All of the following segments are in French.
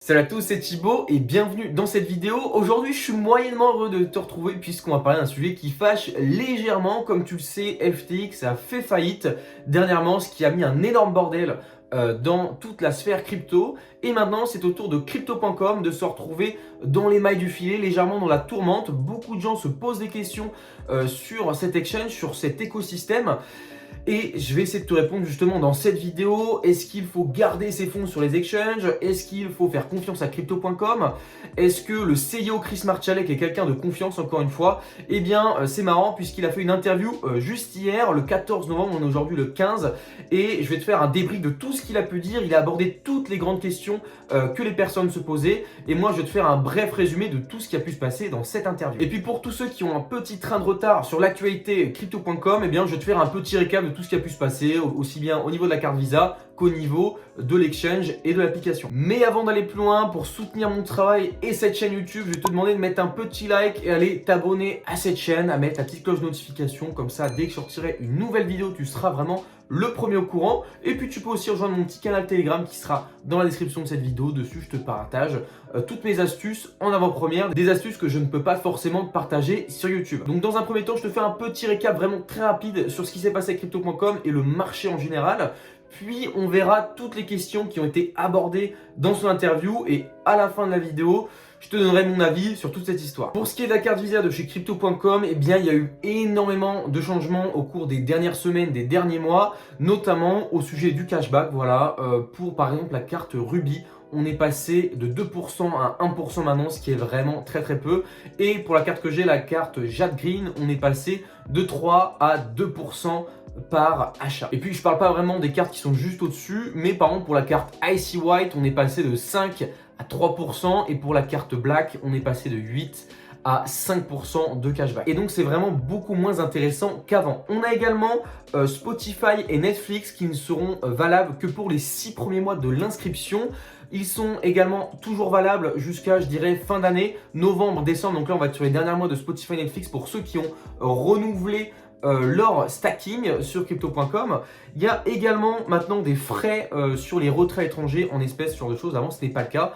Salut à tous, c'est Thibaut et bienvenue dans cette vidéo. Aujourd'hui, je suis moyennement heureux de te retrouver puisqu'on va parler d'un sujet qui fâche légèrement. Comme tu le sais, FTX a fait faillite dernièrement, ce qui a mis un énorme bordel dans toute la sphère crypto. Et maintenant, c'est au tour de Crypto.com de se retrouver dans les mailles du filet, légèrement dans la tourmente. Beaucoup de gens se posent des questions sur cet exchange, sur cet écosystème. Et je vais essayer de te répondre justement dans cette vidéo. Est-ce qu'il faut garder ses fonds sur les exchanges? Est-ce qu'il faut faire confiance à Crypto.com? Est-ce que le CEO Chris Marchalik est quelqu'un de confiance encore une fois? Eh bien, c'est marrant puisqu'il a fait une interview juste hier, le 14 novembre, on est aujourd'hui le 15. Et je vais te faire un débrief de tout ce qu'il a pu dire. Il a abordé toutes les grandes questions que les personnes se posaient. Et moi, je vais te faire un bref résumé de tout ce qui a pu se passer dans cette interview. Et puis pour tous ceux qui ont un petit train de retard sur l'actualité Crypto.com, eh bien, je vais te faire un petit récap de tout ce qui a pu se passer, aussi bien au niveau de la carte Visa qu'au niveau de l'exchange et de l'application. Mais avant d'aller plus loin, pour soutenir mon travail et cette chaîne YouTube, je vais te demander de mettre un petit like et aller t'abonner à cette chaîne, à mettre la petite cloche de notification, comme ça dès que je sortirai une nouvelle vidéo, tu seras vraiment le premier au courant. Et puis tu peux aussi rejoindre mon petit canal Telegram qui sera dans la description de cette vidéo. Dessus, je te partage toutes mes astuces en avant-première, des astuces que je ne peux pas forcément te partager sur YouTube. Donc dans un premier temps, je te fais un petit récap vraiment très rapide sur ce qui s'est passé avec Crypto.com et le marché en général. Puis on verra toutes les questions qui ont été abordées dans son interview et à la fin de la vidéo, je te donnerai mon avis sur toute cette histoire. Pour ce qui est de la carte Visa de chez Crypto.com, eh bien, il y a eu énormément de changements au cours des dernières semaines, des derniers mois, notamment au sujet du cashback. Voilà, pour par exemple la carte Ruby, on est passé de 2% à 1% maintenant, ce qui est vraiment très très peu. Et pour la carte que j'ai, la carte Jade Green, on est passé de 3 à 2% par achat. Et puis je parle pas vraiment des cartes qui sont juste au-dessus, mais par exemple pour la carte Icy White, on est passé de 5 à 3% et pour la carte Black, on est passé de 8 à 5% de cashback. Et donc c'est vraiment beaucoup moins intéressant qu'avant. On a également Spotify et Netflix qui ne seront valables que pour les 6 premiers mois de l'inscription. Ils sont également toujours valables jusqu'à, je dirais, fin d'année, novembre, décembre. Donc là, on va être sur les derniers mois de Spotify et Netflix pour ceux qui ont renouvelé leur stacking sur Crypto.com. Il y a également maintenant des frais sur les retraits étrangers en espèces, ce genre de choses. Avant, ce n'est pas le cas.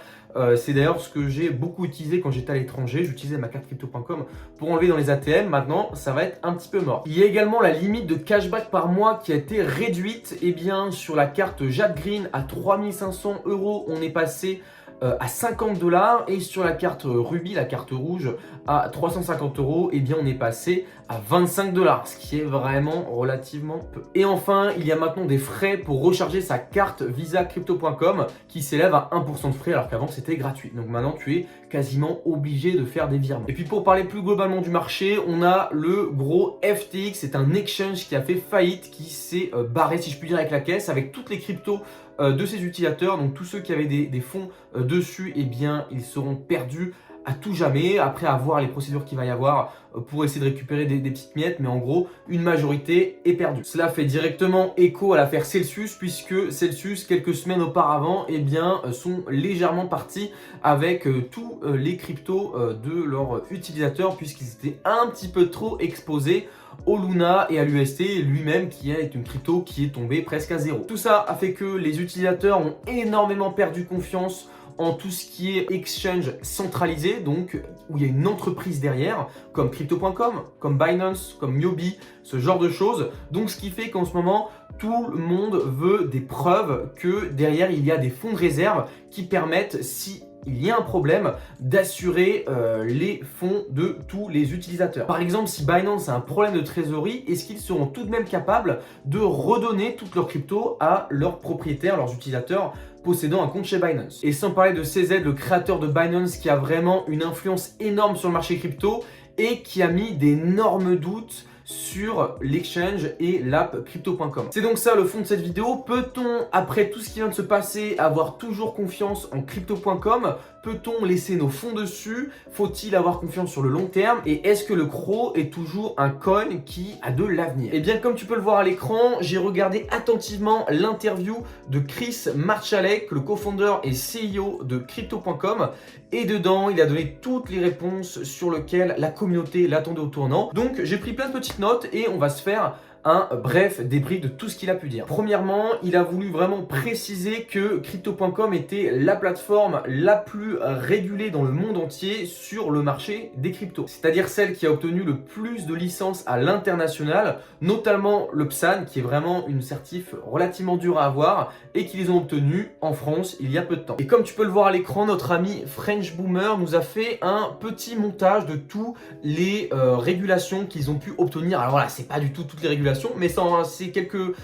C'est d'ailleurs ce que j'ai beaucoup utilisé quand j'étais à l'étranger. J'utilisais ma carte Crypto.com pour enlever dans les ATM. Maintenant, ça va être un petit peu mort. Il y a également la limite de cashback par mois qui a été réduite. Et bien, sur la carte Jade Green à 3500 €, on est passé à 50 $ et sur la carte Ruby, la carte rouge, à 350 €, et bien on est passé à 25 $, ce qui est vraiment relativement peu. Et enfin, il y a maintenant des frais pour recharger sa carte Visa Crypto.com qui s'élève à 1% de frais alors qu'avant c'était gratuit. Donc maintenant tu es quasiment obligé de faire des virements. Et puis pour parler plus globalement du marché, on a le gros FTX, c'est un exchange qui a fait faillite, qui s'est barré si je puis dire avec la caisse, avec toutes les cryptos de ses utilisateurs. Donc tous ceux qui avaient des fonds dessus, eh bien ils seront perdus à tout jamais, après avoir les procédures qu'il va y avoir pour essayer de récupérer des petites miettes, mais en gros, une majorité est perdue. Cela fait directement écho à l'affaire Celsius, puisque Celsius, quelques semaines auparavant, eh bien, sont légèrement partis avec tous les cryptos de leurs utilisateurs, puisqu'ils étaient un petit peu trop exposés au Luna et à l'UST lui-même qui est une crypto qui est tombée presque à zéro. Tout ça a fait que les utilisateurs ont énormément perdu confiance en tout ce qui est exchange centralisé, donc où il y a une entreprise derrière, comme Crypto.com, comme Binance, comme Yobi, ce genre de choses. Donc ce qui fait qu'en ce moment, tout le monde veut des preuves que derrière il y a des fonds de réserve qui permettent, si il y a un problème, d'assurer les fonds de tous les utilisateurs. Par exemple, si Binance a un problème de trésorerie, est-ce qu'ils seront tout de même capables de redonner toutes leurs cryptos à leurs propriétaires, leurs utilisateurs possédant un compte chez Binance? Et sans parler de CZ, le créateur de Binance qui a vraiment une influence énorme sur le marché crypto et qui a mis d'énormes doutes sur l'exchange et l'app Crypto.com. C'est donc ça le fond de cette vidéo. Peut-on, après tout ce qui vient de se passer, avoir toujours confiance en Crypto.com? Peut-on laisser nos fonds dessus? Faut-il avoir confiance sur le long terme? Et est-ce que le CRO est toujours un coin qui a de l'avenir? Eh bien, comme tu peux le voir à l'écran, j'ai regardé attentivement l'interview de Chris Marchalik, le co-founder et CEO de Crypto.com. Et dedans, il a donné toutes les réponses sur lesquelles la communauté l'attendait au tournant. Donc, j'ai pris plein de petites notes et on va se faire un bref débrief de tout ce qu'il a pu dire. Premièrement, il a voulu vraiment préciser que Crypto.com était la plateforme la plus régulée dans le monde entier sur le marché des cryptos. C'est-à-dire celle qui a obtenu le plus de licences à l'international, notamment le PSAN, qui est vraiment une certif relativement dure à avoir et qu'ils ont obtenu en France il y a peu de temps. Et comme tu peux le voir à l'écran, notre ami French Boomer nous a fait un petit montage de tous les régulations qu'ils ont pu obtenir. Alors voilà, c'est pas du tout toutes les régulations, mais c'est quelques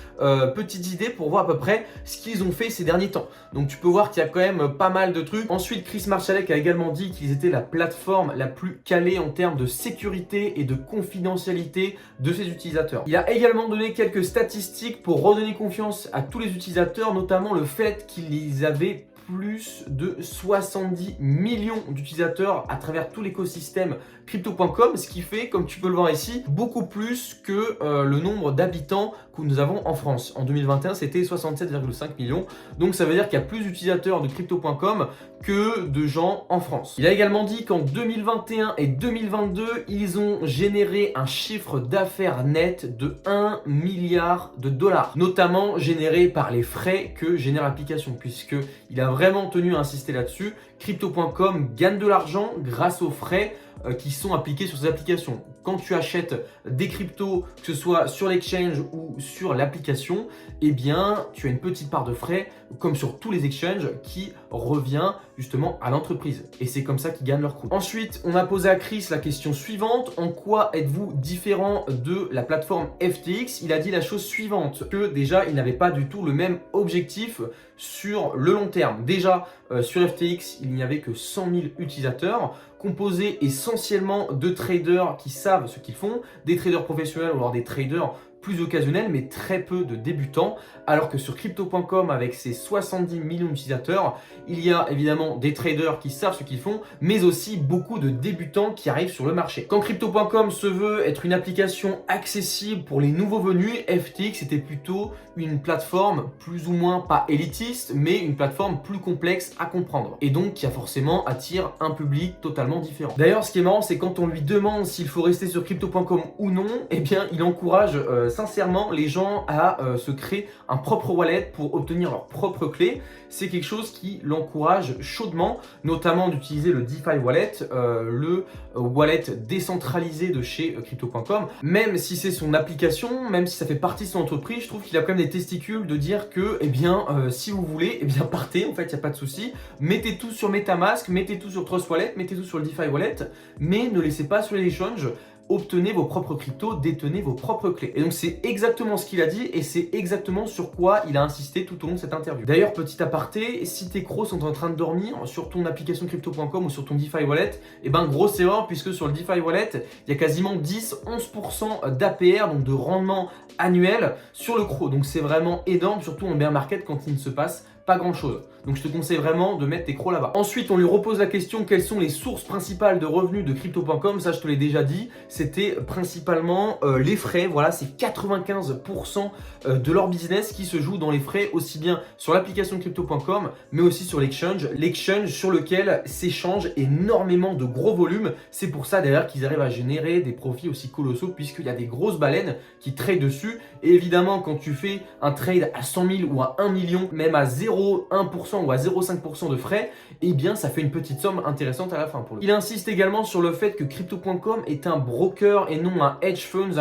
petites idées pour voir à peu près ce qu'ils ont fait ces derniers temps. Donc tu peux voir qu'il y a quand même pas mal de trucs. Ensuite, Chris Marchalik a également dit qu'ils étaient la plateforme la plus calée en termes de sécurité et de confidentialité de ses utilisateurs. Il a également donné quelques statistiques pour redonner confiance à tous les utilisateurs, notamment le fait qu'ils avaient plus de 70 millions d'utilisateurs à travers tout l'écosystème Crypto.com, ce qui fait, comme tu peux le voir ici, beaucoup plus que le nombre d'habitants que nous avons en France. En 2021, c'était 67,5 millions. Donc ça veut dire qu'il y a plus d'utilisateurs de Crypto.com que de gens en France. Il a également dit qu'en 2021 et 2022, ils ont généré un chiffre d'affaires net de 1 milliard de dollars, notamment généré par les frais que génère l'application, puisqu'il a vraiment tenu à insister là-dessus. Crypto.com gagne de l'argent grâce aux frais qui sont appliqués sur ces applications. Quand tu achètes des cryptos, que ce soit sur l'exchange ou sur l'application, eh bien, tu as une petite part de frais, comme sur tous les exchanges, qui revient justement à l'entreprise. Et c'est comme ça qu'ils gagnent leur coût. Ensuite, on a posé à Chris la question suivante. En quoi êtes-vous différent de la plateforme FTX? Il a dit la chose suivante, que déjà, il n'avait pas du tout le même objectif sur le long terme. Déjà, sur FTX, il n'y avait que 100 000 utilisateurs, composés essentiellement de traders qui savent ce qu'ils font, des traders professionnels ou alors des traders plus occasionnels, mais très peu de débutants, alors que sur Crypto.com, avec ses 70 millions d'utilisateurs, il y a évidemment des traders qui savent ce qu'ils font, mais aussi beaucoup de débutants qui arrivent sur le marché. Quand Crypto.com se veut être une application accessible pour les nouveaux venus, FTX était plutôt une plateforme plus ou moins pas élitiste, mais une plateforme plus complexe à comprendre, et donc qui a forcément attire un public totalement différent. D'ailleurs, ce qui est marrant, c'est quand on lui demande s'il faut rester sur Crypto.com ou non, eh bien, il encourage sincèrement les gens à se créer un propre wallet pour obtenir leur propre clé. C'est quelque chose qui l'encourage chaudement, notamment d'utiliser le DeFi Wallet, le wallet décentralisé de chez Crypto.com. Même si c'est son application, même si ça fait partie de son entreprise, je trouve qu'il a quand même des testicules de dire que, eh bien, si vous voulez, eh bien, partez, en fait, il n'y a pas de souci. Mettez tout sur MetaMask, mettez tout sur Trust Wallet, mettez tout sur le DeFi Wallet, mais ne laissez pas sur les échanges. Obtenez vos propres cryptos, détenez vos propres clés. Et donc c'est exactement ce qu'il a dit et c'est exactement sur quoi il a insisté tout au long de cette interview. D'ailleurs, petit aparté, si tes crocs sont en train de dormir sur ton application Crypto.com ou sur ton DeFi Wallet, eh ben grosse erreur, puisque sur le DeFi Wallet, il y a quasiment 10-11% d'APR, donc de rendement annuel sur le croc. Donc c'est vraiment énorme, surtout en bear market quand il ne se passe pas grand chose. Donc je te conseille vraiment de mettre tes crocs là-bas. Ensuite, on lui repose la question, quelles sont les sources principales de revenus de Crypto.com? Ça, je te l'ai déjà dit, c'était principalement les frais. Voilà, c'est 95% de leur business qui se joue dans les frais, aussi bien sur l'application Crypto.com, mais aussi sur l'exchange. L'exchange sur lequel s'échangent énormément de gros volumes. C'est pour ça d'ailleurs qu'ils arrivent à générer des profits aussi colossaux, puisqu'il y a des grosses baleines qui tradent dessus. Et évidemment, quand tu fais un trade à 100 000 ou à 1 million, même à 0,1% ou à 0,5% de frais, eh bien ça fait une petite somme intéressante à la fin pour lui. Il insiste également sur le fait que Crypto.com est un broker et non un hedge fund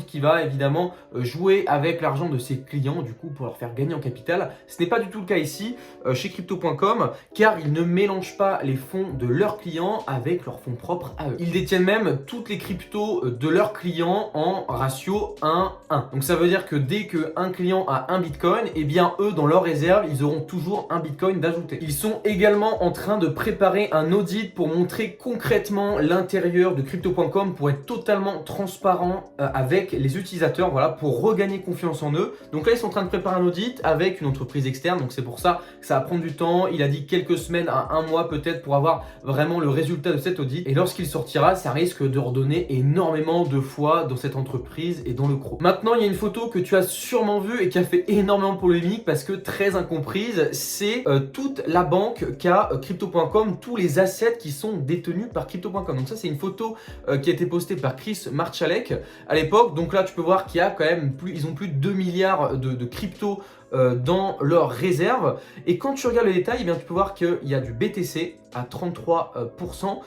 qui va évidemment jouer avec l'argent de ses clients du coup pour leur faire gagner en capital. Ce n'est pas du tout le cas ici chez Crypto.com, car ils ne mélangent pas les fonds de leurs clients avec leurs fonds propres à eux. Ils détiennent même toutes les cryptos de leurs clients en ratio 1-1. Donc ça veut dire que dès qu'un client a un bitcoin, eh bien eux dans leur réserve, ils auront toujours un bitcoin d'ajouter. Ils sont également en train de préparer un audit pour montrer concrètement l'intérieur de Crypto.com pour être totalement transparent avec les utilisateurs, voilà, pour regagner confiance en eux. Donc là, ils sont en train de préparer un audit avec une entreprise externe, donc c'est pour ça que ça va prendre du temps. Il a dit quelques semaines à un mois peut-être pour avoir vraiment le résultat de cet audit. Et lorsqu'il sortira, ça risque de redonner énormément de foi dans cette entreprise et dans le croc. Maintenant, il y a une photo que tu as sûrement vue et qui a fait énormément polémique parce que très incomprise, c'est toute la banque qu'a Crypto.com, tous les assets qui sont détenus par Crypto.com. Donc ça, c'est une photo qui a été postée par Chris Marchalik à l'époque. Donc là, tu peux voir qu'il y a quand même ils ont plus de 2 milliards de crypto dans leurs réserves. Et quand tu regardes le détail, eh bien, tu peux voir qu'il y a du BTC à 33%.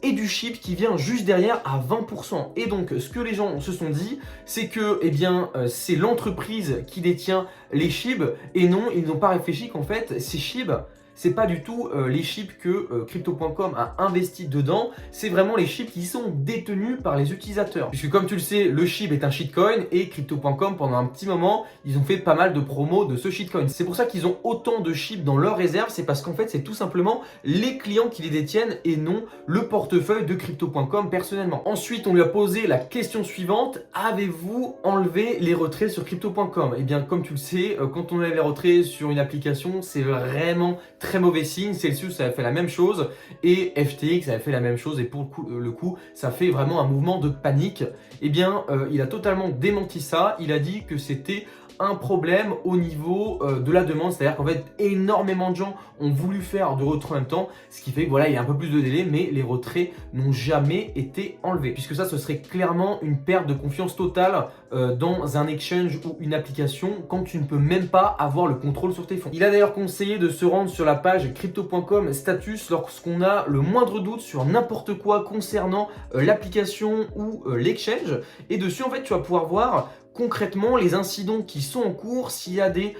Et du SHIB qui vient juste derrière à 20%. Et donc, ce que les gens se sont dit, c'est que eh bien, c'est l'entreprise qui détient les SHIB, et non, ils n'ont pas réfléchi qu'en fait, ces SHIB, c'est pas du tout les SHIB que Crypto.com a investi dedans, c'est vraiment les SHIB qui sont détenus par les utilisateurs. Puisque comme tu le sais, le SHIB est un shitcoin et Crypto.com, pendant un petit moment, ils ont fait pas mal de promos de ce shitcoin. C'est pour ça qu'ils ont autant de SHIB dans leur réserve, c'est parce qu'en fait, c'est tout simplement les clients qui les détiennent et non le portefeuille de Crypto.com personnellement. Ensuite, on lui a posé la question suivante: avez-vous enlevé les retraits sur Crypto.com? Et bien, comme tu le sais, quand on enlève les retraits sur une application, c'est vraiment très mauvais signe. Celsius, ça a fait la même chose et FTX avait fait la même chose, et pour le coup, ça fait vraiment un mouvement de panique. Eh bien, il a totalement démenti ça. Il a dit que c'était un problème au niveau de la demande, c'est-à-dire qu'en fait énormément de gens ont voulu faire de retraits en même temps, ce qui fait que voilà, il y a un peu plus de délai, mais les retraits n'ont jamais été enlevés, puisque ça, ce serait clairement une perte de confiance totale dans un exchange ou une application quand tu ne peux même pas avoir le contrôle sur tes fonds. Il a d'ailleurs conseillé de se rendre sur la page crypto.com status lorsqu'on a le moindre doute sur n'importe quoi concernant l'application ou l'exchange, et dessus en fait tu vas pouvoir voir concrètement les incidents qui sont en cours. S'il y a des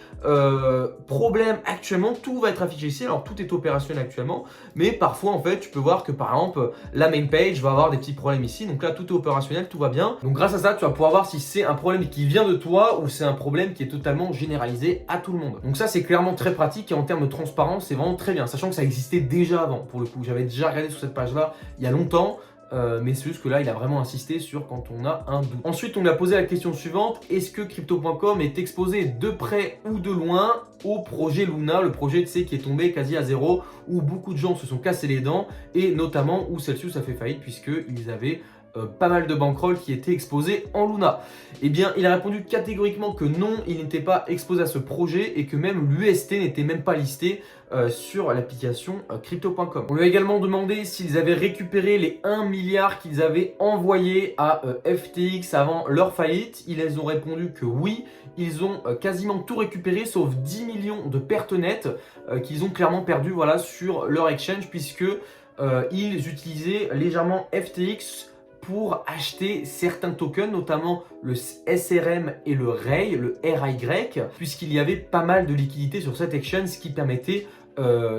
problèmes actuellement, tout va être affiché ici. Alors tout est opérationnel actuellement, mais parfois en fait tu peux voir que par exemple la main page va avoir des petits problèmes ici. Donc là tout est opérationnel, tout va bien. Donc grâce à ça tu vas pouvoir voir si c'est un problème qui vient de toi ou c'est un problème qui est totalement généralisé à tout le monde. Donc ça c'est clairement très pratique, et en termes de transparence c'est vraiment très bien, sachant que ça existait déjà avant. Pour le coup, j'avais déjà regardé sur cette page là il y a longtemps. Mais c'est juste que là, il a vraiment insisté sur quand on a un doute. Ensuite, on lui a posé la question suivante: est-ce que Crypto.com est exposé de près ou de loin au projet Luna, le projet qui est tombé quasi à zéro, où beaucoup de gens se sont cassés les dents, et notamment où Celsius a fait faillite puisqu'ils avaient pas mal de bankroll qui étaient exposés en Luna? Eh bien, il a répondu catégoriquement que non, il n'était pas exposé à ce projet, et que même l'UST n'était même pas listé sur l'application Crypto.com. On lui a également demandé s'ils avaient récupéré les 1 milliard qu'ils avaient envoyés à FTX avant leur faillite. Ils ont répondu que oui, ils ont quasiment tout récupéré, sauf 10 millions de pertes nettes qu'ils ont clairement perdu, voilà, sur leur exchange, puisque ils utilisaient légèrement FTX pour acheter certains tokens, notamment le SRM et le RAY, le RAY, puisqu'il y avait pas mal de liquidités sur cette exchange, ce qui permettait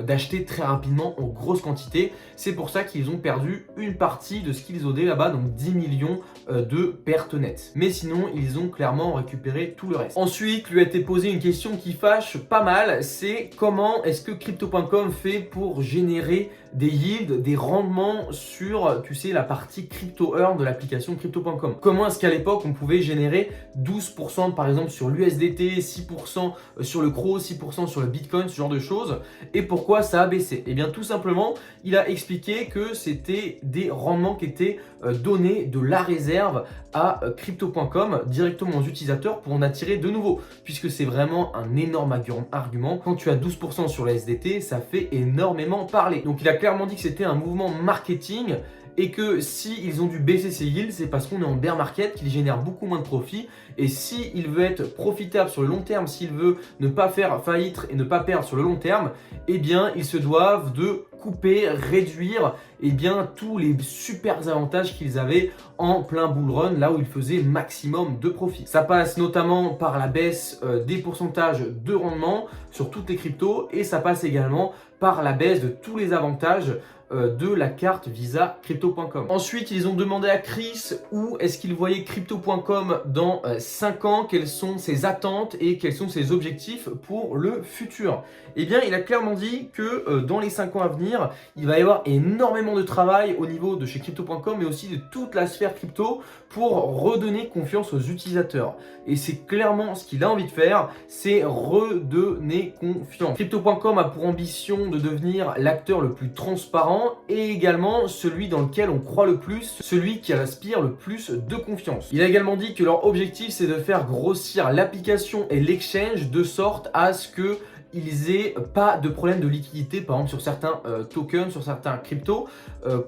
d'acheter très rapidement en grosse quantité. C'est pour ça qu'ils ont perdu une partie de ce qu'ils odaient là-bas, donc 10 millions de pertes nettes. Mais sinon, ils ont clairement récupéré tout le reste. Ensuite, lui a été posé une question qui fâche pas mal, c'est comment est-ce que Crypto.com fait pour générer des yields, des rendements sur, tu sais, la partie crypto earn de l'application Crypto.com. Comment est-ce qu'à l'époque on pouvait générer 12% par exemple sur l'USDT, 6% sur le CRO, 6% sur le Bitcoin, ce genre de choses, et pourquoi ça a baissé? Eh bien tout simplement, il a expliqué que c'était des rendements qui étaient donnés de la réserve à Crypto.com directement aux utilisateurs pour en attirer de nouveaux, puisque c'est vraiment un énorme argument. Quand tu as 12% sur la SDT, ça fait énormément parler. Donc il a clairement dit que c'était un mouvement marketing, et que si ils ont dû baisser ses yields, c'est parce qu'on est en bear market, qu'ils génèrent beaucoup moins de profit. Et s'il veut être profitable sur le long terme, s'il veut ne pas faire faillite et ne pas perdre sur le long terme, eh bien ils se doivent de couper, réduire tous les super avantages qu'ils avaient en plein bull run, là où ils faisaient maximum de profit. Ça passe notamment par la baisse des pourcentages de rendement sur toutes les cryptos, et ça passe également par la baisse de tous les avantages de la carte Visa Crypto.com. Ensuite, ils ont demandé à Chris où est-ce qu'il voyait Crypto.com dans 5 ans, quelles sont ses attentes et quels sont ses objectifs pour le futur. Eh bien, il a clairement dit que dans les 5 ans à venir, il va y avoir énormément de travail au niveau de chez Crypto.com, mais aussi de toute la sphère crypto, pour redonner confiance aux utilisateurs. Et c'est clairement ce qu'il a envie de faire, c'est redonner confiance. Crypto.com a pour ambition de devenir l'acteur le plus transparent, et également celui dans lequel on croit le plus, celui qui inspire le plus de confiance. Il a également dit que leur objectif, c'est de faire grossir l'application et l'exchange de sorte à ce que ils aient pas de problème de liquidité, par exemple sur certains tokens, sur certains cryptos.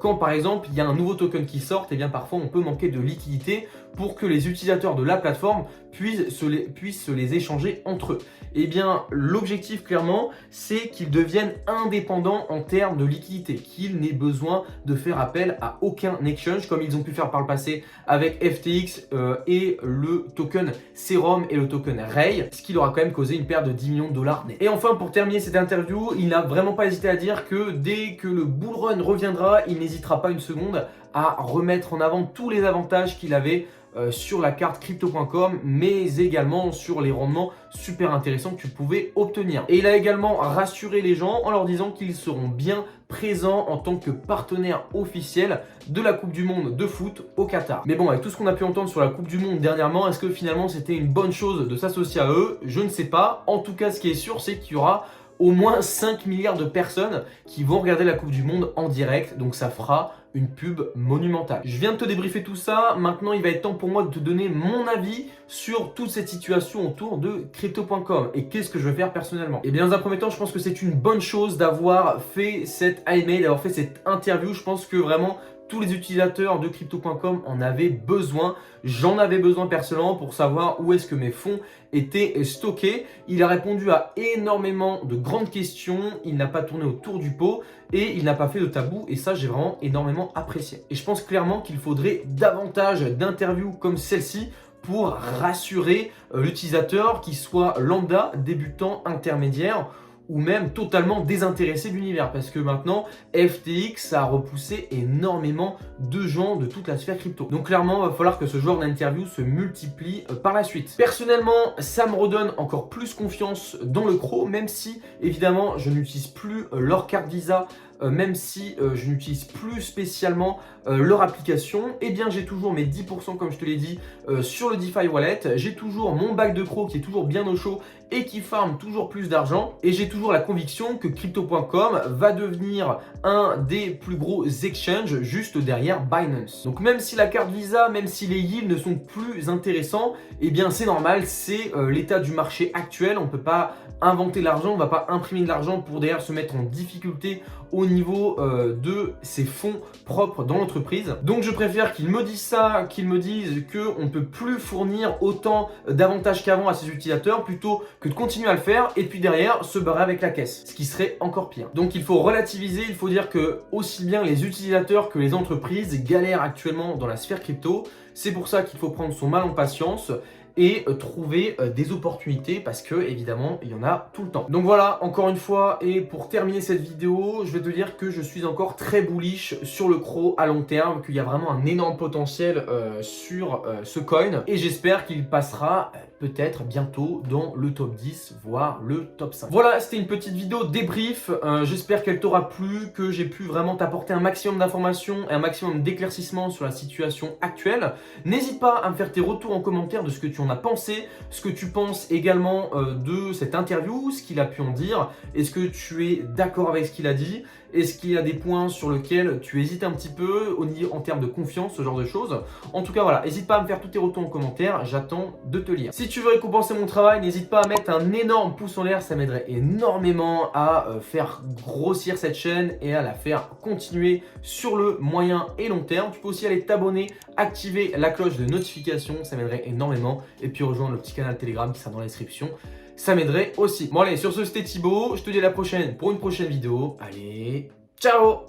Quand par exemple il y a un nouveau token qui sort, et bien parfois on peut manquer de liquidité pour que les utilisateurs de la plateforme puissent se les échanger entre eux. Et bien l'objectif clairement, c'est qu'ils deviennent indépendants en termes de liquidité, qu'ils n'aient besoin de faire appel à aucun exchange comme ils ont pu faire par le passé avec FTX et le token Serum et le token Ray, ce qui leur a quand même causé une perte de 10 millions de dollars net. Et enfin, pour terminer cette interview, il n'a vraiment pas hésité à dire que dès que le bull run reviendra, il n'hésitera pas une seconde à remettre en avant tous les avantages qu'il avait sur la carte crypto.com, mais également sur les rendements super intéressants que tu pouvais obtenir. Et il a également rassuré les gens en leur disant qu'ils seront bien présents en tant que partenaire officiel de la Coupe du Monde de foot au Qatar. Mais bon, avec tout ce qu'on a pu entendre sur la Coupe du Monde dernièrement, est-ce que finalement c'était une bonne chose de s'associer à eux? Je ne sais pas. En tout cas, ce qui est sûr, c'est qu'il y aura au moins 5 milliards de personnes qui vont regarder la Coupe du Monde en direct, donc ça fera une pub monumentale. Je viens de te débriefer tout ça, maintenant il va être temps pour moi de te donner mon avis sur toute cette situation autour de crypto.com et qu'est-ce que je vais faire personnellement. Et bien dans un premier temps, je pense que c'est une bonne chose d'avoir fait cette email, d'avoir fait cette interview. Je pense que vraiment tous les utilisateurs de crypto.com en avaient besoin. J'en avais besoin personnellement pour savoir où est-ce que mes fonds étaient stockés. Il a répondu à énormément de grandes questions. Il n'a pas tourné autour du pot et il n'a pas fait de tabou. Et ça, j'ai vraiment énormément apprécié. Et je pense clairement qu'il faudrait davantage d'interviews comme celle-ci pour rassurer l'utilisateur, qu'il soit lambda, débutant, intermédiaire ou même totalement désintéressé de l'univers, parce que maintenant FTX a repoussé énormément de gens de toute la sphère crypto. Donc clairement, il va falloir que ce genre d'interview se multiplie par la suite. Personnellement, ça me redonne encore plus confiance dans le CRO, même si évidemment je n'utilise plus leur carte Visa, même si je n'utilise plus spécialement leur application. Et bien j'ai toujours mes 10% comme je te l'ai dit sur le DeFi Wallet, j'ai toujours mon bac de CRO qui est toujours bien au chaud et qui farme toujours plus d'argent, et j'ai toujours la conviction que crypto.com va devenir un des plus gros exchanges juste derrière Binance. Donc même si la carte Visa, même si les yields ne sont plus intéressants, et bien c'est normal, c'est l'état du marché actuel. On ne peut pas inventer l'argent, on ne va pas imprimer de l'argent pour derrière se mettre en difficulté au niveau de ses fonds propres dans l'entreprise. Donc je préfère qu'ils me disent ça, qu'ils me disent qu'on ne peut plus fournir autant d'avantages qu'avant à ses utilisateurs, plutôt que de continuer à le faire et puis derrière se barrer avec la caisse, ce qui serait encore pire. Donc il faut relativiser, il faut dire que aussi bien les utilisateurs que les entreprises galèrent actuellement dans la sphère crypto. C'est pour ça qu'il faut prendre son mal en patience et trouver des opportunités, parce que évidemment il y en a tout le temps. Donc voilà, encore une fois, et pour terminer cette vidéo, je vais te dire que je suis encore très bullish sur le CRO à long terme, qu'il y a vraiment un énorme potentiel sur ce coin, et j'espère qu'il passera peut-être bientôt dans le top 10, voire le top 5. Voilà, c'était une petite vidéo débrief, j'espère qu'elle t'aura plu, que j'ai pu vraiment t'apporter un maximum d'informations et un maximum d'éclaircissements sur la situation actuelle. N'hésite pas à me faire tes retours en commentaire de ce que tu en as pensé, ce que tu penses également de cette interview, ce qu'il a pu en dire. Est-ce que tu es d'accord avec ce qu'il a dit? Est-ce qu'il y a des points sur lesquels tu hésites un petit peu en termes de confiance, ce genre de choses? En tout cas, voilà, n'hésite pas à me faire tous tes retours en commentaire, j'attends de te lire. Si tu veux récompenser mon travail, n'hésite pas à mettre un énorme pouce en l'air, ça m'aiderait énormément à faire grossir cette chaîne et à la faire continuer sur le moyen et long terme. Tu peux aussi aller t'abonner, activer la cloche de notification, ça m'aiderait énormément. Et puis rejoindre le petit canal Telegram qui sera dans la description, ça m'aiderait aussi. Bon allez, sur ce c'était Thibaut, je te dis à la prochaine pour une prochaine vidéo. Allez, ciao!